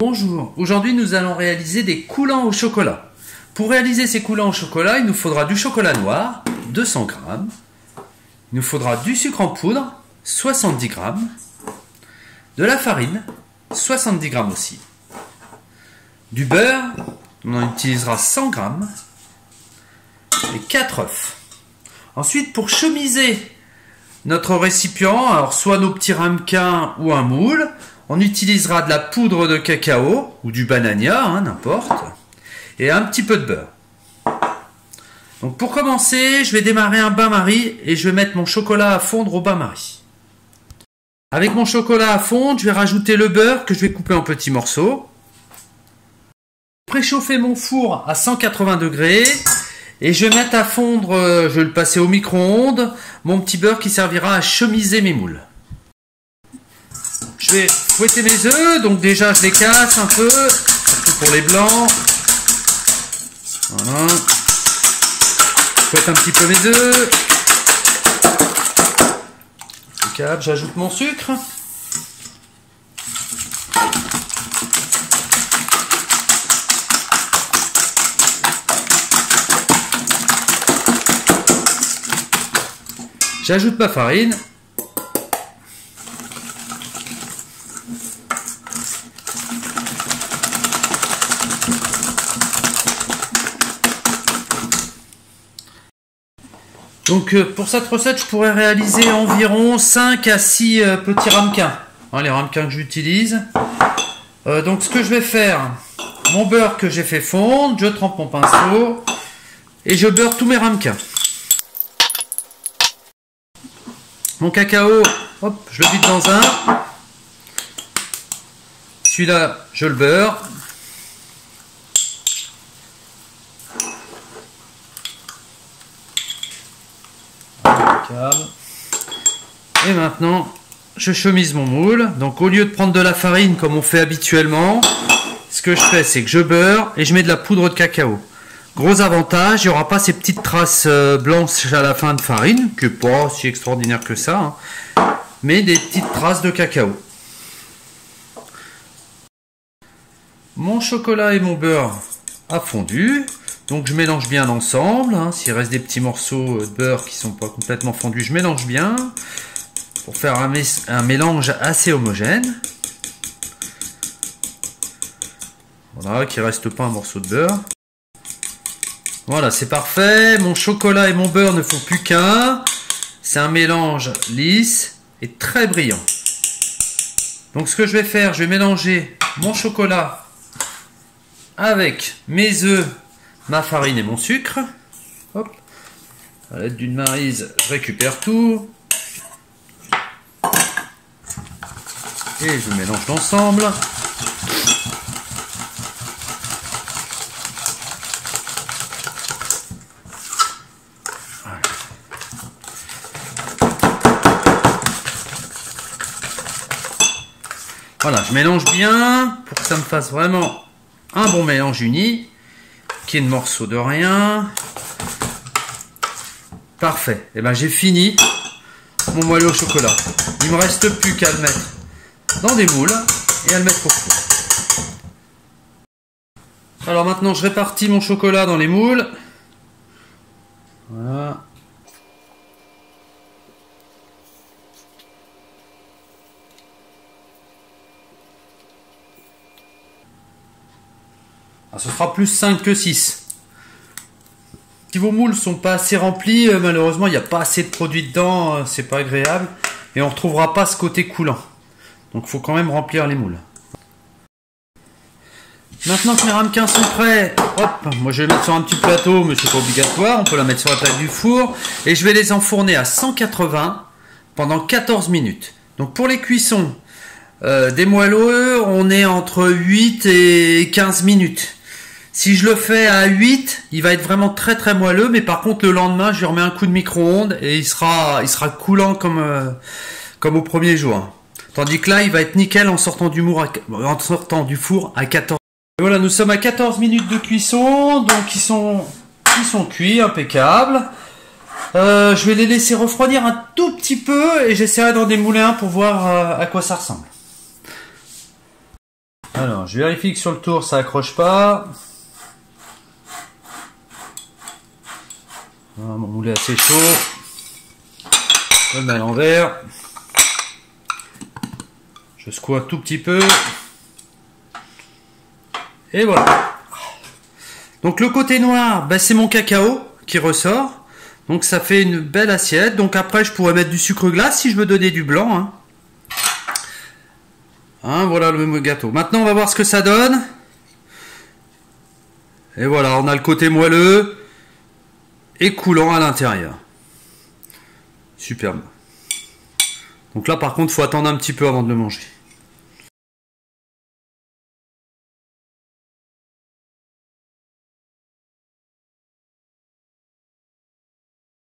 Bonjour, aujourd'hui nous allons réaliser des coulants au chocolat. Pour réaliser ces coulants au chocolat, il nous faudra du chocolat noir, 200 g. Il nous faudra du sucre en poudre, 70 g. De la farine, 70 g aussi. Du beurre, on en utilisera 100 g. Et 4 œufs. Ensuite, pour chemiser notre récipient, alors soit nos petits ramequins ou un moule, on utilisera de la poudre de cacao ou du banania, n'importe, et un petit peu de beurre. Donc pour commencer, je vais démarrer un bain-marie et je vais mettre mon chocolat à fondre au bain-marie. Avec mon chocolat à fondre, je vais rajouter le beurre que je vais couper en petits morceaux. Préchauffer mon four à 180 degrés et je vais mettre à fondre, je vais le passer au micro-ondes, mon petit beurre qui servira à chemiser mes moules. Je vais fouetter mes œufs, donc déjà je les casse un peu, surtout pour les blancs. Voilà. Je fouette un petit peu mes œufs. Impeccable, j'ajoute mon sucre. J'ajoute ma farine. Donc pour cette recette, je pourrais réaliser environ 5 à 6 petits ramequins. Les ramequins que j'utilise. Donc ce que je vais faire, mon beurre que j'ai fait fondre, je trempe mon pinceau et je beurre tous mes ramequins. Mon cacao, hop, je le vide dans un. Celui-là, je le beurre. Et maintenant, je chemise mon moule. Donc au lieu de prendre de la farine comme on fait habituellement, ce que je fais, c'est que je beurre et je mets de la poudre de cacao. Gros avantage, il n'y aura pas ces petites traces blanches à la fin de farine, qui n'est pas si extraordinaire que ça, mais des petites traces de cacao. Mon chocolat et mon beurre a fondu, donc je mélange bien l'ensemble. S'il reste des petits morceaux de beurre qui ne sont pas complètement fondus, je mélange bien pour faire un mélange assez homogène. Voilà, qu'il ne reste pas un morceau de beurre. Voilà, c'est parfait. Mon chocolat et mon beurre ne font plus qu'un. C'est un mélange lisse et très brillant. Donc ce que je vais faire, je vais mélanger mon chocolat avec mes œufs, ma farine et mon sucre. Hop. À l'aide d'une maryse, je récupère tout. Et je mélange l'ensemble. Voilà, je mélange bien pour que ça me fasse vraiment un bon mélange uni, qui est de morceaux de rien. Parfait. Et ben j'ai fini mon moelleux au chocolat. Il me reste plus qu'à le mettre dans des moules et à le mettre au four. Alors maintenant je répartis mon chocolat dans les moules. Voilà. Ce sera plus 5 que 6. Si vos moules sont pas assez remplis, malheureusement il n'y a pas assez de produit dedans, c'est pas agréable. Et on ne retrouvera pas ce côté coulant. Donc il faut quand même remplir les moules. Maintenant que mes ramequins sont prêts, hop, moi je vais les mettre sur un petit plateau, mais c'est pas obligatoire, on peut la mettre sur la plaque du four. Et je vais les enfourner à 180 pendant 14 minutes. Donc pour les cuissons des moelleux, on est entre 8 et 15 minutes. Si je le fais à 8, il va être vraiment très très moelleux, mais par contre le lendemain, je lui remets un coup de micro-ondes et il sera coulant comme au premier jour. Tandis que là, il va être nickel en sortant du four à 14. Et voilà, nous sommes à 14 minutes de cuisson, donc ils sont cuits, impeccables. Je vais les laisser refroidir un tout petit peu et j'essaierai d'en démouler un pour voir à quoi ça ressemble. Alors, je vérifie que sur le tour, ça accroche pas. Mon moule est assez chaud. Je le mets à l'envers. Je secoue un tout petit peu. Et voilà. Donc le côté noir, ben, c'est mon cacao qui ressort. Donc ça fait une belle assiette. Donc après, je pourrais mettre du sucre glace si je veux donner du blanc. Voilà le même gâteau. Maintenant, on va voir ce que ça donne. Et voilà, on a le côté moelleux et coulant à l'intérieur. Superbe. Donc là, par contre, il faut attendre un petit peu avant de le manger.